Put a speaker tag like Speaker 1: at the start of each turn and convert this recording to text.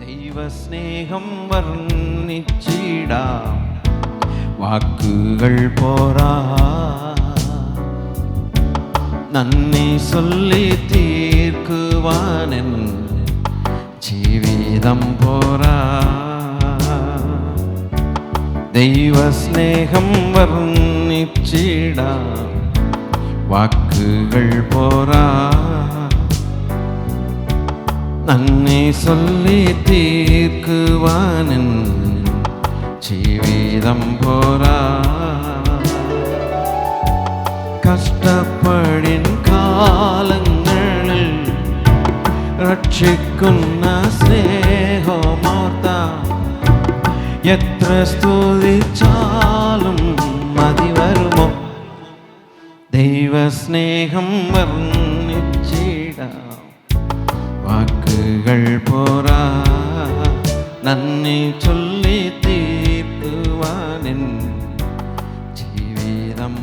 Speaker 1: ദൈവസ്നേഹം വർണ്ണിച്ചിടാം വാക്കുകൾ പോരാ, നന്ദി ചൊല്ലി തീർക്കുവാനെൻ ജീവിതം പോരാ. ദൈവസ്നേഹം വർണ്ണിച്ചിടാം വാക്കുകൾ പോരാ, നന്ദി ചൊല്ലി തീർക്കുവാനെൻ ജീവിതം പോരാ. കഷ്ടപ്പെടിൻ കാലങ്ങളിൽ രക്ഷിക്കുന്ന സ്നേഹമോർത്ത എത്ര സ്തുതിച്ചാലും മതി വരുമോ? ദൈവസ്നേഹം വർണ്ണിച്ചിടാം വാക്കുകൾ പോരാ, നന്ദി ചൊല്ലി തീർക്കുവാനെൻ ജീവിതം